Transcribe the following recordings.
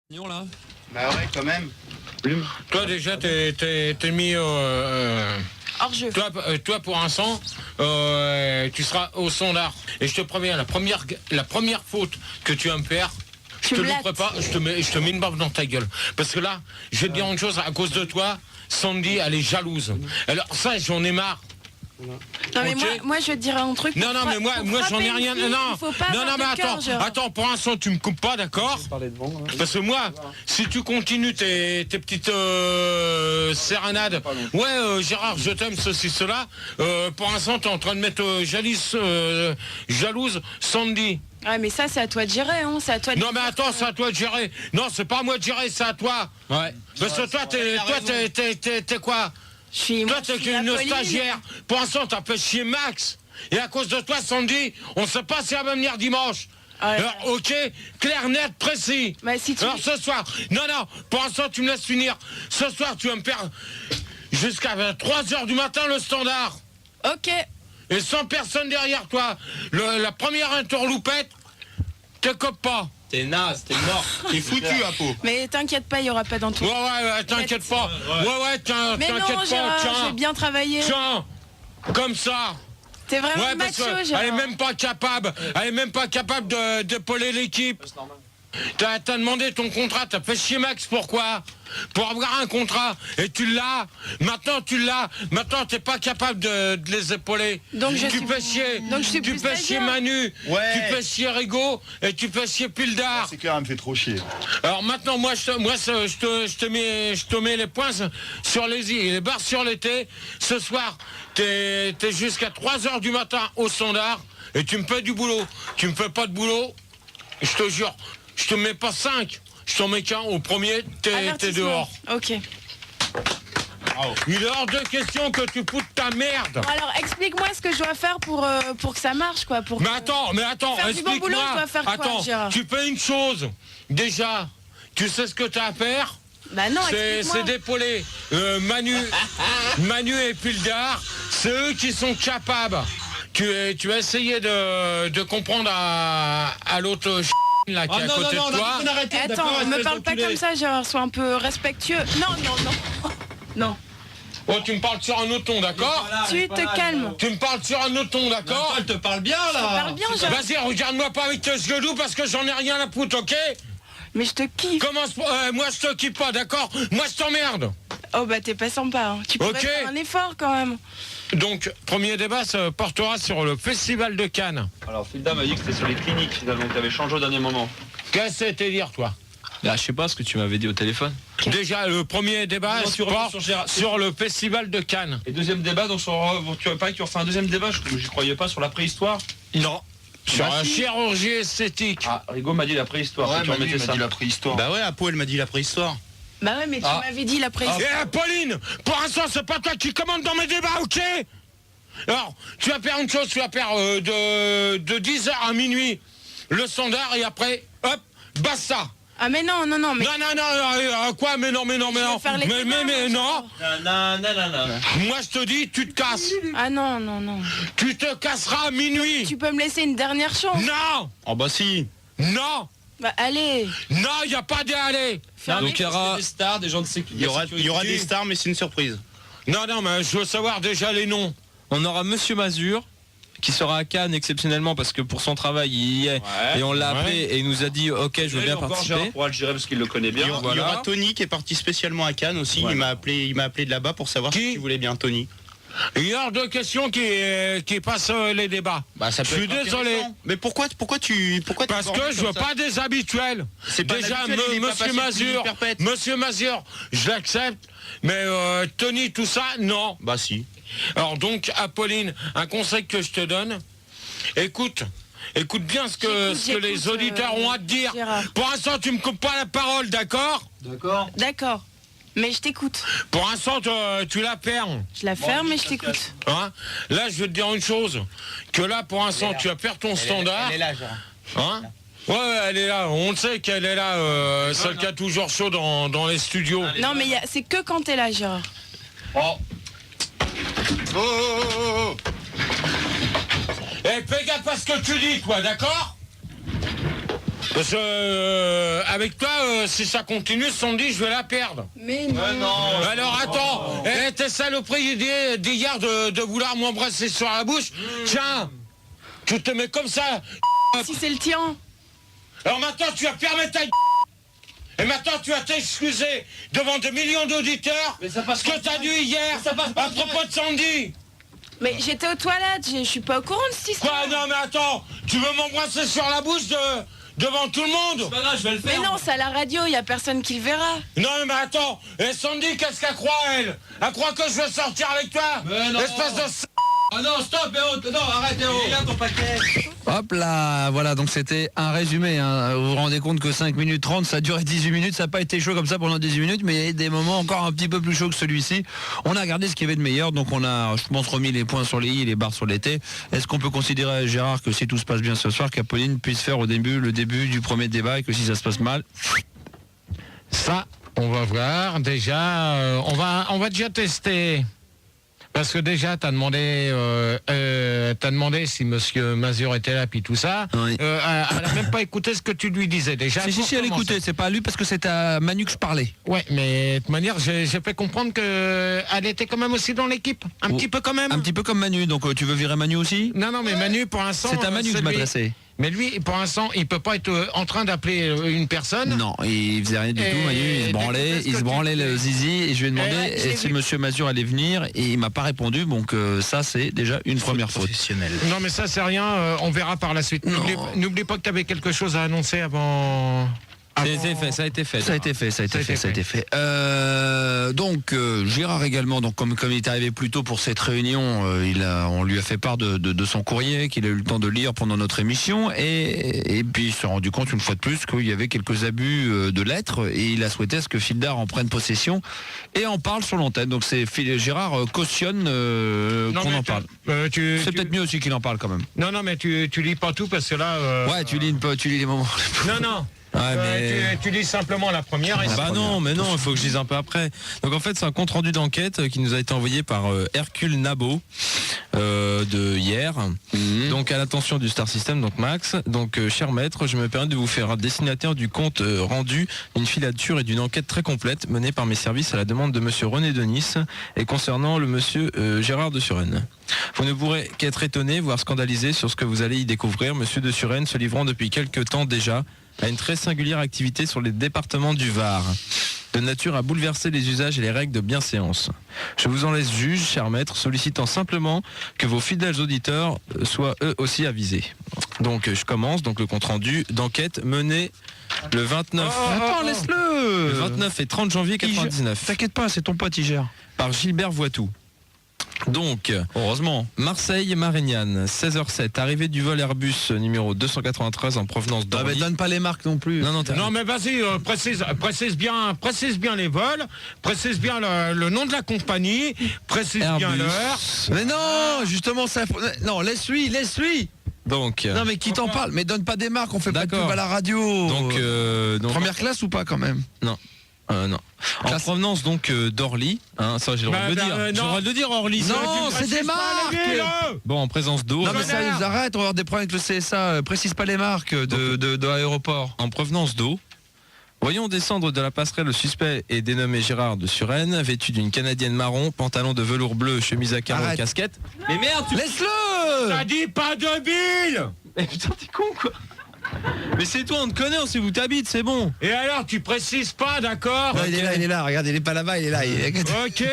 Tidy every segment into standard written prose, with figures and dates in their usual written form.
Là. Bah ouais, quand même. Toi déjà t'es mis hors jeu. Toi pour l'instant tu seras au standard. Et je te préviens, la première faute que tu vas me faire, je te louperai pas, je te mets une barbe dans ta gueule. Parce que là, je vais te dire une chose, à cause de toi, Sandy elle est jalouse. Alors ça j'en ai marre. Non mais moi je vais te dire un truc. Non mais moi j'en ai rien. Non mais attends, pour l'instant tu me coupes pas, d'accord? Parce que moi, si tu continues tes petites sérénades, ouais Gérard je t'aime ceci cela, pour l'instant t'es en train de mettre jalouse Sandy. Ouais mais ça c'est à toi de gérer, hein. C'est à toi de non mais attends, c'est à toi de gérer. Non c'est pas à moi de gérer, c'est à toi. Ouais. Parce que toi t'es quoi? Toi t'es qu'une stagiaire. Pour l'instant t'as fait chier Max. Et à cause de toi Sandy, on sait pas si elle va venir dimanche. Ouais. Alors ok, clair, net, précis. Bah, si tu... Alors ce soir, non, pour l'instant tu me laisses finir. Ce soir tu vas me perdre jusqu'à 3h du matin le standard. Ok. Et sans personne derrière toi. La première interloupette, te cope pas. T'es naze, t'es mort. T'es foutu à peau. Mais t'inquiète pas, il y aura pas d'entour. Ouais, t'inquiète pas. Ouais, t'inquiète pas. Gérard, j'ai bien travaillé. Tiens, comme ça. T'es vraiment macho, Gérard. Elle est même pas capable. Elle est même pas capable d'épauler l'équipe. C'est normal. T'as demandé ton contrat, t'as fait chier Max, pourquoi? Pour avoir un contrat, et tu l'as. Maintenant tu l'as. Maintenant t'es pas capable de les épauler. Donc tu fais chier. Tu fais chier Manu. Ouais. Tu fais chier Rigaud et tu fais chier Pildar. C'est clair, elle me fait trop chier. Alors maintenant moi je te mets les points sur les i et les barres sur les t. Ce soir t'es jusqu'à 3h du matin au standard et tu me fais du boulot. Tu me fais pas de boulot, je te jure. Je te mets pas 5, je t'en mets qu'un. Au premier, t'es dehors. Ok. Oh. Il est hors de question que tu foutes ta merde. Bon, alors explique-moi ce que je dois faire pour que ça marche, quoi. Mais attends, explique-moi. Attends, tu fais une chose. Déjà, tu sais ce que tu as à faire? Bah non, c'est d'épauler Manu et Pildar. C'est eux qui sont capables. Tu vas essayer de comprendre à l'autre là qui est à côté de toi. Attends, me parle pas comme ça, Gérard, sois un peu respectueux. Non. Oh, tu me parles sur un autre ton, d'accord? Tu te calmes. Tu me parles sur un autre ton, d'accord? Elle te parle bien, là. Je te parle bien, Gérard. Vas-y, regarde-moi pas avec tes yeux doux parce que j'en ai rien à foutre, ok? Mais je te kiffe. Moi, je te kiffe pas, d'accord? Moi, je t'emmerde. Oh, bah, t'es pas sympa, hein. Tu pourrais faire un effort, quand même. Donc, premier débat se portera sur le Festival de Cannes. Alors, Filda m'a dit que c'était sur les cliniques, finalement, que t'avais changé au dernier moment. Qu'est-ce que c'était dire, toi? Bah, je sais pas ce que tu m'avais dit au téléphone. Déjà, le premier débat se porte sur le Festival de Cannes. Et deuxième débat, donc tu avais pas que tu refais un deuxième débat, j'y croyais pas, sur la préhistoire. Non. Sur la chirurgie esthétique. Ah, Rigaud m'a dit la préhistoire. Ouais, tu Manu remettais m'a ça. dit la préhistoire. Bah ouais, Apo, elle m'a dit la préhistoire. Bah ouais, mais tu m'avais dit la préhistoire. Et Pauline, pour l'instant, c'est pas toi qui commande dans mes débats, ok? Alors, tu vas faire une chose, tu vas faire de 10h à minuit le standard et après, hop, basta. Ah mais non. Non, quoi, mais non. Mais non. Non. Moi, je te dis, tu te casses. Ah non. Tu te casseras à minuit. Tu peux me laisser une dernière chance? Non. Oh bah si. Non. Bah allez. Non, il n'y a pas d'aller. Donc il y aura des stars, des gens de sécurité. Il y aura des stars, mais c'est une surprise. Non, mais je veux savoir déjà les noms. On aura Monsieur Mazur, qui sera à Cannes exceptionnellement parce que pour son travail il y est, et on l'a appelé et il nous a dit ok, je veux bien participer. Pour Algérie parce qu'il le connaît bien. Il y aura Tony qui est parti spécialement à Cannes aussi. Il m'a appelé de là-bas pour savoir si tu voulais bien Tony. Il y a deux questions qui passent les débats. Bah, ça peut je suis désolé. Mais pourquoi parce que je veux pas des habituels. C'est pas déjà Monsieur Mazur, je l'accepte, mais Tony tout ça non. Bah si. Alors donc Apolline, un conseil que je te donne, écoute bien ce que les auditeurs ont à te dire. Gérard. Pour l'instant tu me coupes pas la parole, d'accord? D'accord. Mais je t'écoute. Pour l'instant tu la fermes. Je la ferme, mais je t'écoute. Hein? Là je veux te dire une chose, que là pour l'instant tu vas perdre ton standard. Elle est là, Gérard. Hein? Ouais, elle est là, on le sait qu'elle est là, celle qui a toujours chaud dans les studios. Non mais c'est que quand t'es là, Gérard. Oh. Eh, fais gaffe à ce que tu dis, toi, d'accord? Parce que avec toi, si ça continue, Sandy, je vais la perdre. Mais non. Alors attends, t'es saloperie d'hier de vouloir m'embrasser sur la bouche. Tiens, tu te mets comme ça. Si c'est le tien. Alors maintenant, tu vas fermer ta et maintenant, tu vas t'excuser devant des millions d'auditeurs ce que t'as dit hier à propos de Sandy. Mais j'étais aux toilettes, je suis pas au courant de cette histoire. Quoi? Non mais attends, tu veux m'embrasser sur la bouche devant tout le monde? Pas grave, je vais le faire. Mais non, c'est à la radio, il y a personne qui le verra. Non mais attends, et Sandy, qu'est-ce qu'elle croit, elle? Elle croit que je vais sortir avec toi? Mais non. Espèce de... Ah non, stop, non, arrête, il est là ton paquet. Hop là, voilà, donc c'était un résumé. Hein. Vous vous rendez compte que 5 minutes 30, ça a duré 18 minutes, ça n'a pas été chaud comme ça pendant 18 minutes, mais il y a des moments encore un petit peu plus chauds que celui-ci. On a regardé ce qu'il y avait de meilleur, donc on a, je pense, remis les points sur les i et les barres sur les t. Est-ce qu'on peut considérer, Gérard, que si tout se passe bien ce soir, qu'Apolline puisse faire le début du premier débat et que si ça se passe mal... Ça, on va voir. Déjà, on va déjà tester. Parce que déjà, t'as demandé si Monsieur Mazur était là, puis tout ça. Oui. Elle a même pas écouté ce que tu lui disais déjà. Si, elle écoutait, c'est pas à lui parce que c'est à Manu que je parlais. Ouais, mais de toute manière, j'ai fait comprendre qu'elle était quand même aussi dans l'équipe. Un petit peu quand même. Un petit peu comme Manu, donc tu veux virer Manu aussi? Non, mais Manu, pour l'instant... C'est à Manu que je m'adressais. Mais lui, pour l'instant, il peut pas être en train d'appeler une personne. Non, il faisait rien du tout, Manu, il se branlait le zizi, et je lui ai demandé si Monsieur Mazur allait venir, et il m'a pas répondu, donc ça c'est déjà une première faute. Non mais ça c'est rien, on verra par la suite. N'oublie pas que tu avais quelque chose à annoncer avant... Ça a été fait. Ça a été fait. Donc Gérard également, donc comme il est arrivé plus tôt pour cette réunion, on lui a fait part de son courrier qu'il a eu le temps de lire pendant notre émission et puis il s'est rendu compte une fois de plus qu'il y avait quelques abus de lettres et il a souhaité à ce que Fildar en prenne possession et en parle sur l'antenne. Donc c'est Gérard cautionne qu'on en parle. C'est peut-être mieux aussi qu'il en parle quand même. Non mais tu lis pas tout parce que là... Ouais, tu lis les moments. Non. Ouais, mais... tu lis simplement la première. Et non, mais non, il faut que je dise un peu après. Donc en fait, c'est un compte rendu d'enquête qui nous a été envoyé par Hercule Nabo de hier. Donc à l'attention du Star System, donc Max. Donc cher maître, je me permets de vous faire destinataire du compte rendu d'une filature et d'une enquête très complète menée par mes services à la demande de monsieur René Denis et concernant le monsieur Gérard de Suresnes. Vous ne pourrez qu'être étonné, voire scandalisé sur ce que vous allez y découvrir, monsieur de Suresnes se livrant depuis quelque temps déjà à une très singulière activité sur les départements du Var, de nature à bouleverser les usages et les règles de bienséance. Je vous en laisse juge, cher maître, sollicitant simplement que vos fidèles auditeurs soient eux aussi avisés. Donc je commence, donc le compte-rendu d'enquête mené le 29... Attends, laisse-le. Le 29 et 30 janvier 99. T'inquiète pas, c'est ton pote, il gère. Par Gilbert Voitou. Donc, heureusement, Marseille-Marignane, 16h07, arrivée du vol Airbus numéro 293 en provenance d'Orly. Ah mais donne pas les marques non plus. Non mais vas-y, précise bien les vols, précise bien le nom de la compagnie, précise Airbus. bien l'heure. Mais non, justement ça. Non, laisse-lui. Donc, Non mais qui t'en parle? Mais donne pas des marques, on fait pas de D'accord. pub à la radio. donc Première classe ou pas quand même? Non. Non. En provenance donc d'Orly, hein, ça j'ai le droit de le dire. J'ai le droit de le dire, Orly. ça. Non, c'est des marques. Bon, en présence d'eau. Non mais sérieux, arrête, on va avoir des problèmes avec le CSA. Précise pas les marques de l'aéroport. En provenance d'eau. Voyons descendre de la passerelle le suspect est dénommé Gérard de Suresnes, vêtu d'une canadienne marron, pantalon de velours bleu, chemise à carreaux, Arrête. casquette. Mais merde, Laisse-le. T'as dit pas de bille. Mais putain, t'es con quoi. Mais c'est toi, on te connaît, on sait où t'habites, c'est bon. Et alors tu précises pas, d'accord? Non, il est là, regarde, il est pas là-bas, il est là. Ok.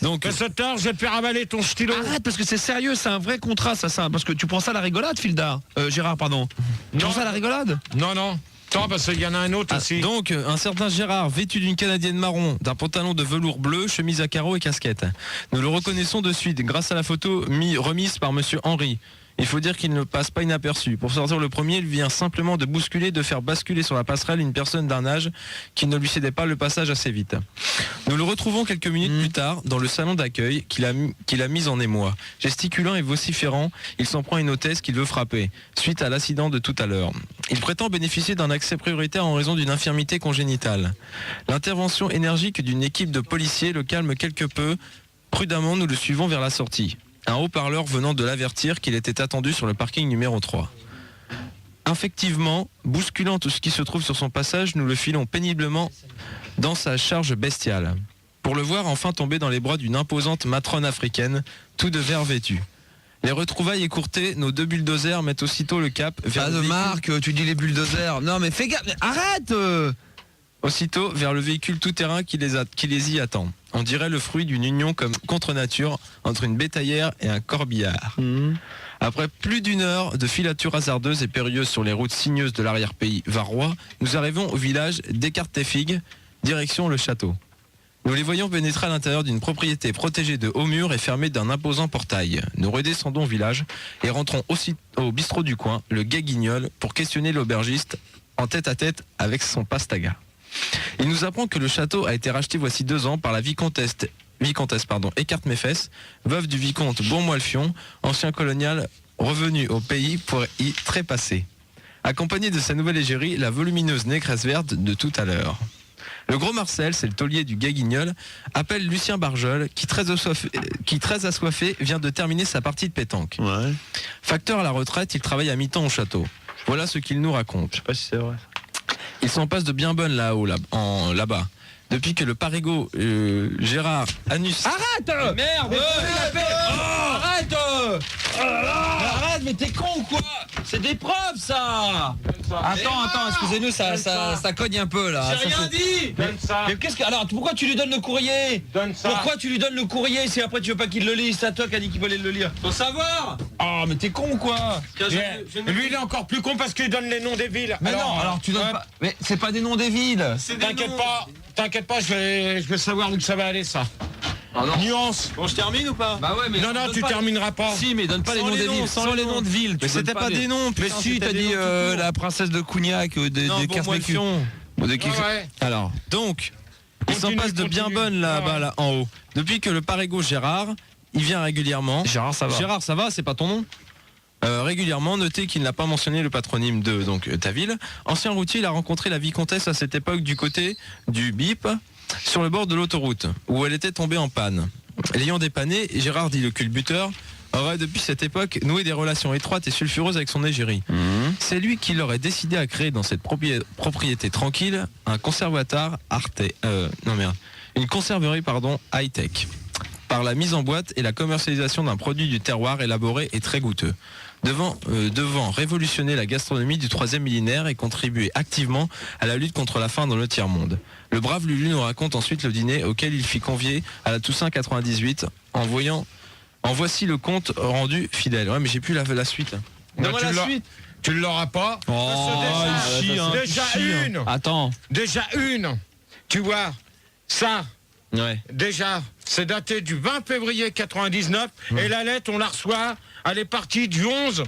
Donc, Que ce tard, je vais te faire avaler ton stylo. Arrête parce que c'est sérieux, c'est un vrai contrat ça, parce que tu prends ça à la rigolade, Fildar. Gérard, pardon. Tu prends ça à la rigolade? Non. Attends, parce qu'il y en a un autre aussi. donc, un certain Gérard, vêtu d'une canadienne marron, d'un pantalon de velours bleu, chemise à carreaux et casquette. Nous le reconnaissons de suite grâce à la photo remise par monsieur Henry. Il faut dire qu'il ne passe pas inaperçu. Pour sortir le premier, il vient simplement de bousculer, de faire basculer sur la passerelle une personne d'un âge qui ne lui cédait pas le passage assez vite. Nous le retrouvons quelques minutes plus tard dans le salon d'accueil qu'il a mis en émoi. Gesticulant et vociférant, il s'en prend une hôtesse qu'il veut frapper, suite à l'accident de tout à l'heure. Il prétend bénéficier d'un accès prioritaire en raison d'une infirmité congénitale. L'intervention énergique d'une équipe de policiers le calme quelque peu. Prudemment, nous le suivons vers la sortie. Un haut-parleur venant de l'avertir qu'il était attendu sur le parking numéro 3. Infectivement, bousculant tout ce qui se trouve sur son passage, nous le filons péniblement dans sa charge bestiale. Pour le voir enfin tomber dans les bras d'une imposante matrone africaine, tout de vert vêtu. Les retrouvailles écourtées, nos 2 bulldozers mettent aussitôt le cap vers Pas le de véhicule- marque, tu dis les bulldozers. Non mais fais gaffe, arrête Aussitôt vers le véhicule tout-terrain qui les y attend. On dirait le fruit d'une union comme contre nature entre une bétaillère et un corbillard. Après plus d'une heure de filature hasardeuse et périlleuse sur les routes sinueuses de l'arrière-pays varois, nous arrivons au village d'Écartéfigue, direction le château. Nous les voyons pénétrer à l'intérieur d'une propriété protégée de hauts murs et fermée d'un imposant portail. Nous redescendons au village et rentrons aussi au bistrot du coin, le Gaguignol, pour questionner l'aubergiste en tête-à-tête avec son pastaga. Il nous apprend que le château a été racheté voici 2 ans par la vicomtesse Écarte Méfès, veuve du vicomte Bourmoilfion, ancien colonial revenu au pays pour y trépasser. Accompagné de sa nouvelle égérie, la volumineuse négresse verte de tout à l'heure. Le gros Marcel, c'est le taulier du Gaguignol, appelle Lucien Barjol, qui très assoiffé vient de terminer sa partie de pétanque. Ouais. Facteur à la retraite, il travaille à mi-temps au château. Voilà ce qu'il nous raconte. Je sais pas si c'est vrai. Il s'en passe de bien bonnes là-bas. Depuis que le parigot Gérard Anus... Arrête Merde Arrête Arrête, mais t'es con ou quoi? C'est des preuves ça. Attends, excusez-nous, ça cogne un peu là. J'ai rien dit. Donne ça. Mais qu'est-ce que... Alors pourquoi tu lui donnes le courrier? Donne ça. Pourquoi tu lui donnes le courrier si après tu veux pas qu'il le lise? C'est à toi qui a dit qu'il voulait le lire. Faut savoir. Ah mais t'es con ou quoi? Lui, il est encore plus con parce qu'il donne les noms des villes. Mais non, alors tu donnes pas... Mais c'est pas des noms des villes. T'inquiète pas, je vais savoir où ça va aller, ça. Ah non. Nuance. Bon, je termine ou pas? Bah ouais, mais... Non, tu termineras pas. Si, mais donne pas les Sans noms les des noms, villes. sans Sans les les noms de villes. Mais c'était pas des noms, Mais putain, si, c'était t'as des dit noms tout court. la princesse de Cougnac, Non, de Kersmécu. Bourmoilfion. Ouais. Alors, donc, il s'en Continue, passe de bien continue. bonnes là-bas, là, en haut. Depuis que le parigot Gérard, il vient régulièrement. Gérard, ça va. Gérard, ça va, c'est pas ton nom régulièrement, notez qu'il n'a pas mentionné le patronyme de ta ville. Ancien routier, il a rencontré la vicomtesse à cette époque du côté du BIP, sur le bord de l'autoroute, où elle était tombée en panne. L'ayant dépanné, Gérard dit le culbuteur aurait depuis cette époque noué des relations étroites et sulfureuses avec son égérie. C'est lui qui l'aurait décidé à créer dans cette propriété tranquille un conservatoire une conserverie high-tech, par la mise en boîte et la commercialisation d'un produit du terroir élaboré et très goûteux. Devant révolutionner la gastronomie du 3e millénaire et contribuer activement à la lutte contre la faim dans le tiers-monde. Le brave Lulu nous raconte ensuite le dîner auquel il fit convier à la Toussaint 98 en voici le compte rendu fidèle. Ouais, mais j'ai plus la suite. Donne-moi la suite. Tu l'auras pas. il chie, hein. Déjà une. Tu vois, ça, Ouais. déjà, c'est daté du 20 février 99. Et la lettre, on la reçoit, elle est partie du 11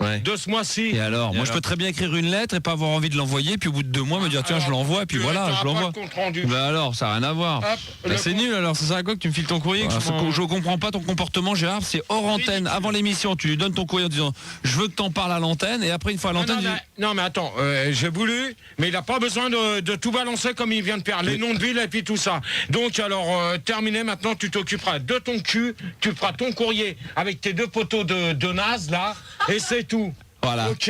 Ouais. de ce mois-ci. Et alors, moi je peux très bien écrire une lettre et pas avoir envie de l'envoyer, puis au bout de 2 mois me dire tiens je l'envoie, et puis voilà, je l'envoie. Bah alors, ça n'a rien à voir. Hop, Bah, c'est nul alors, ça sert à quoi que tu me files ton courrier que Je comprends pas ton comportement, Gérard. C'est hors antenne, avant l'émission, tu lui donnes ton courrier en disant je veux que t'en parles à l'antenne, et après une fois à l'antenne, Non mais attends, j'ai voulu, mais il n'a pas besoin de tout balancer comme il vient de faire, les noms de villes et puis tout ça. Donc alors, terminé, maintenant tu t'occuperas de ton cul, tu feras ton courrier avec tes 2 poteaux de naze là, et c'est tout. Voilà. Ok.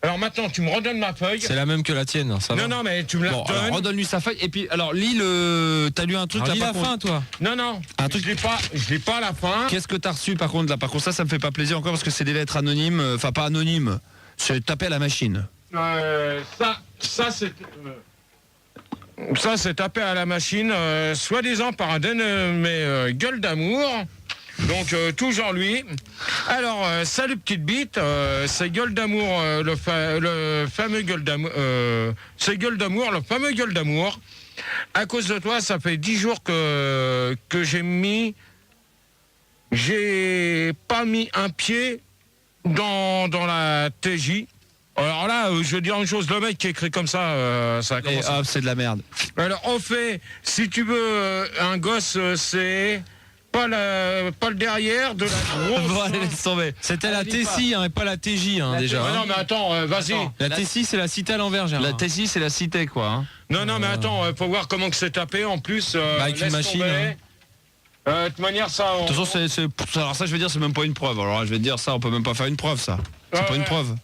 Alors maintenant tu me redonnes ma feuille. C'est la même que la tienne, ça va. Non, mais tu me la bon, alors, redonnes. redonne-lui sa feuille, et puis alors lis le. T'as lu un truc Alors, là lis par la contre. fin, toi. Non, Un truc- je lis pas la fin. Qu'est-ce que t'as reçu par contre là? Par contre, ça me fait pas plaisir encore parce que c'est des lettres anonymes, enfin pas anonymes. C'est tapé à la machine. Ça c'est tapé à la machine, soi-disant par un dénommé Gueule d'amour. Donc toujours lui. Alors salut petite bite, c'est Gueule d'amour, le fameux Gueule d'amour, c'est Gueule d'amour, le fameux Gueule d'amour. À cause de toi, ça fait 10 jours que j'ai pas mis un pied dans la TJ. Alors là, je veux dire une chose, le mec qui écrit comme ça, ça Et commence. hop, c'est de la merde. Alors on fait, si tu veux, un gosse, c'est pas le derrière de la grosse. Bon, allez, laisse tomber. C'était la Allez, T6 et pas la TJ déjà. Ah, hein. non mais attends, vas-y. La T6 c'est la cité à l'envers, Gérard. La T6 c'est la cité quoi. Hein. Non mais attends, faut voir comment que c'est tapé en plus. avec une laisse machine, tomber. De toute manière ça. De toute façon, alors ça je vais dire c'est même pas une preuve. Alors je vais te dire ça, on peut même pas faire une preuve ça. C'est pas une preuve.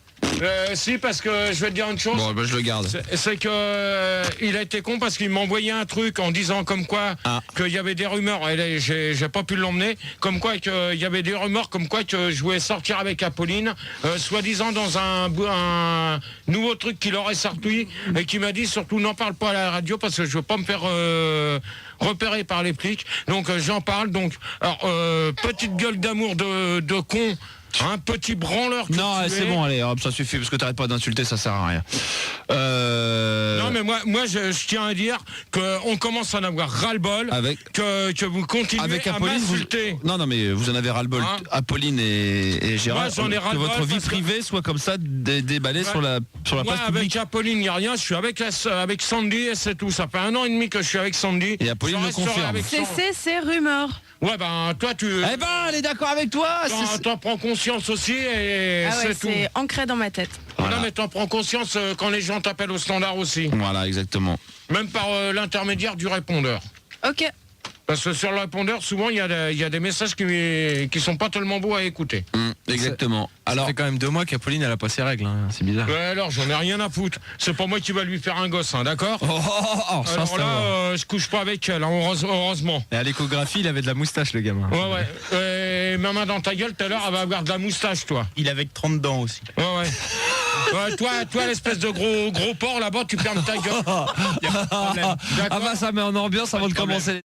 Si, parce que je vais te dire une chose. Bon, bah, je le garde. C'est que il a été con parce qu'il m'a envoyé un truc en disant comme quoi qu'il y avait des rumeurs, et là, j'ai pas pu l'emmener, comme quoi qu'il y avait des rumeurs comme quoi que je voulais sortir avec Apolline, soi-disant dans un nouveau truc qu'il aurait sorti, et qui m'a dit surtout n'en parle pas à la radio parce que je veux pas me faire repérer par les flics. Donc j'en parle. Donc alors petite gueule d'amour de con. Un petit branleur. Non, c'est bon, allez, hop, ça suffit parce que t'arrêtes pas d'insulter, ça sert à rien. Non, mais moi je tiens à dire qu'on commence à en avoir ras-le-bol, que vous continuez avec à Apolline, m'insulter. Non, mais vous en avez ras-le-bol, Apolline et Gérard, Moi, j'en ai que ras-le-bol votre vie parce que- privée soit comme ça déballée sur la Moi, place avec publique. Apolline, il n'y a rien. Je suis avec Sandy et c'est tout. Ça fait 1 an et demi que je suis avec Sandy. Et Apolline Je me resterai confirme. avec C'est rumeur. Ouais, ben, toi, tu. Eh ben, elle est d'accord avec toi. T'en prends conscience aussi et Ah ouais, c'est tout. c'est ancré dans ma tête. Voilà. Non, mais t'en prends conscience quand les gens t'appellent au standard aussi. Voilà, exactement. Même par l'intermédiaire du répondeur. Ok. Parce que sur le répondeur, souvent, il y a des messages qui sont pas tellement beaux à écouter. Exactement. Alors, Alors, ça fait quand même 2 mois qu'Apolline elle a pas ses règles, hein. C'est bizarre. Ouais, alors, j'en ai rien à foutre. C'est pas moi qui va lui faire un gosse, hein, d'accord? ça, Alors c'est là, vrai. je couche pas avec elle, hein, heureusement. Et à l'échographie, il avait de la moustache, le gamin. Ouais. Ma main dans ta gueule, tout à l'heure, elle va avoir de la moustache, toi. Il est avec 30 dents aussi. Ouais. Ouais, toi, l'espèce de gros porc là-bas, tu fermes ta gueule. Y a pas de problème. Ah bah ça met en ambiance avant de commencer.